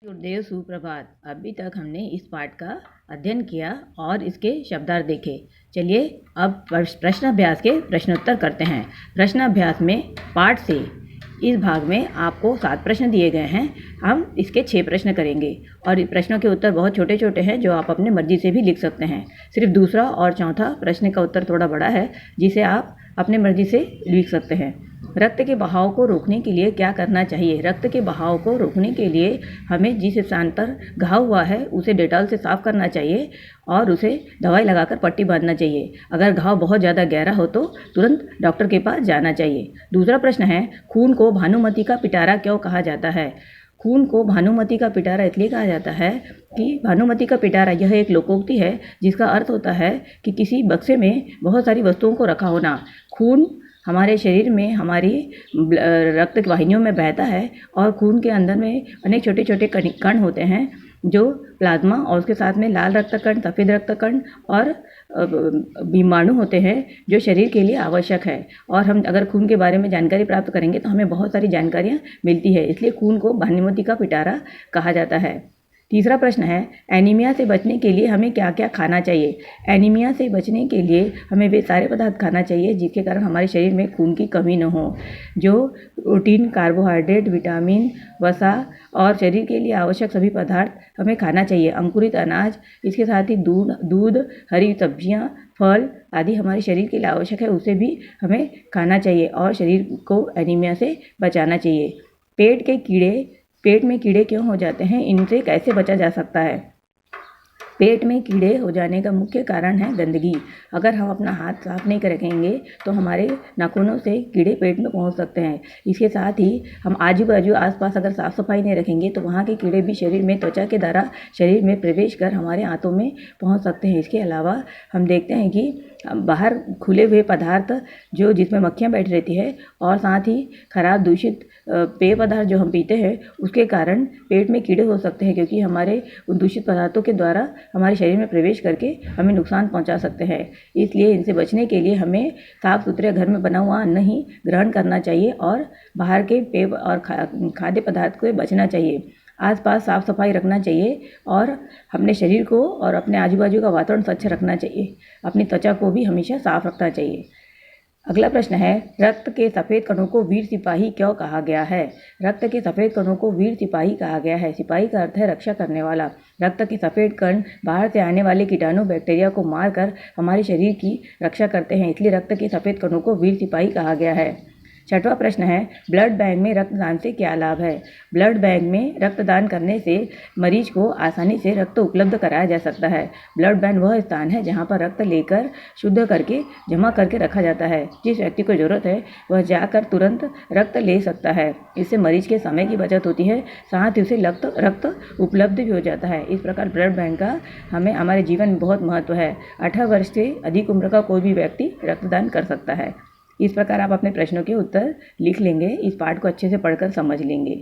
गुरुदेव सुप्रभात। अभी तक हमने इस पाठ का अध्ययन किया और इसके शब्दार्थ देखे। चलिए अब प्रश्नाभ्यास के प्रश्नोत्तर करते हैं। प्रश्नाभ्यास में पाठ से इस भाग में आपको 7 प्रश्न दिए गए हैं। हम इसके 6 प्रश्न करेंगे और प्रश्नों के उत्तर बहुत छोटे छोटे हैं जो आप अपनी मर्जी से भी लिख सकते हैं। सिर्फ दूसरा और चौथा प्रश्न का उत्तर थोड़ा बड़ा है जिसे आप अपनी मर्जी से लिख सकते हैं। रक्त के बहाव को रोकने के लिए क्या करना चाहिए? रक्त के बहाव को रोकने के लिए हमें जिस स्थान पर घाव हुआ है उसे डेटॉल से साफ करना चाहिए और उसे दवाई लगाकर पट्टी बांधना चाहिए। अगर घाव बहुत ज़्यादा गहरा हो तो तुरंत डॉक्टर के पास जाना चाहिए। दूसरा प्रश्न है, खून को भानुमति का पिटारा क्यों कहा जाता है? खून को भानुमति का पिटारा इसलिए कहा जाता है कि भानुमति का पिटारा यह एक लोकोक्ति है जिसका अर्थ होता है कि किसी बक्से में बहुत सारी वस्तुओं को रखा होना। खून हमारे शरीर में हमारी रक्त वाहिनियों में बहता है और खून के अंदर में अनेक छोटे छोटे कण होते हैं जो प्लाज्मा और उसके साथ में लाल रक्त कण, सफ़ेद रक्त कण और बीमाणु होते हैं जो शरीर के लिए आवश्यक है। और हम अगर खून के बारे में जानकारी प्राप्त करेंगे तो हमें बहुत सारी जानकारियाँ मिलती है, इसलिए खून को भानुमति का पिटारा कहा जाता है। तीसरा प्रश्न है, एनीमिया से बचने के लिए हमें क्या क्या खाना चाहिए? एनीमिया से बचने के लिए हमें वे सारे पदार्थ खाना चाहिए जिसके कारण हमारे शरीर में खून की कमी न हो, जो प्रोटीन, कार्बोहाइड्रेट, विटामिन, वसा और शरीर के लिए आवश्यक सभी पदार्थ हमें खाना चाहिए। अंकुरित अनाज, इसके साथ ही दूध, हरी सब्जियां, फल आदि हमारे शरीर के लिए आवश्यक है, उसे भी हमें खाना चाहिए और शरीर को एनीमिया से बचाना चाहिए। पेट में कीड़े क्यों हो जाते हैं? इनसे कैसे बचा जा सकता है? पेट में कीड़े हो जाने का मुख्य कारण है गंदगी। अगर हम अपना हाथ साफ नहीं रखेंगे तो हमारे नाखूनों से कीड़े पेट में पहुंच सकते हैं। इसके साथ ही हम आजू बाजू आसपास अगर साफ सफाई नहीं रखेंगे तो वहाँ के कीड़े भी शरीर में त्वचा के द्वारा शरीर में प्रवेश कर हमारे हाथों में पहुँच सकते हैं। इसके अलावा हम देखते हैं कि बाहर खुले हुए पदार्थ जो जिसमें मक्खियाँ बैठ रहती है और साथ ही खराब दूषित पेय पदार्थ जो हम पीते हैं उसके कारण पेट में कीड़े हो सकते हैं, क्योंकि हमारे उन दूषित पदार्थों के द्वारा हमारे शरीर में प्रवेश करके हमें नुकसान पहुंचा सकते हैं। इसलिए इनसे बचने के लिए हमें साफ सुथरे घर में बना हुआ अन्न ही ग्रहण करना चाहिए और बाहर के पेय और खाद्य पदार्थ को बचना चाहिए। आसपास साफ सफाई रखना चाहिए और अपने शरीर को और अपने आजू बाजू का वातावरण स्वच्छ रखना चाहिए। अपनी त्वचा को भी हमेशा साफ रखना चाहिए। अगला प्रश्न है, रक्त के सफ़ेद कणों को वीर सिपाही क्यों कहा गया है? रक्त के सफ़ेद कणों को वीर सिपाही कहा गया है। सिपाही का अर्थ है रक्षा करने वाला। रक्त के सफ़ेद कण बाहर से आने वाले कीटाणु बैक्टीरिया को मारकर हमारे शरीर की रक्षा करते हैं, इसलिए रक्त के सफ़ेद कणों को वीर सिपाही कहा गया है। छठवां प्रश्न है, ब्लड बैंक में रक्तदान से क्या लाभ है? ब्लड बैंक में रक्तदान करने से मरीज को आसानी से रक्त उपलब्ध कराया जा सकता है। ब्लड बैंक वह स्थान है जहां पर रक्त लेकर शुद्ध करके जमा करके रखा जाता है। जिस व्यक्ति को ज़रूरत है वह जाकर तुरंत रक्त ले सकता है। इससे मरीज के समय की बचत होती है, साथ ही उसे रक्त उपलब्ध भी हो जाता है। इस प्रकार ब्लड बैंक का हमें हमारे जीवन में बहुत महत्व है। 18 वर्ष से अधिक उम्र का कोई भी व्यक्ति रक्तदान कर सकता है। इस प्रकार आप अपने प्रश्नों के उत्तर लिख लेंगे, इस पाठ को अच्छे से पढ़कर समझ लेंगे।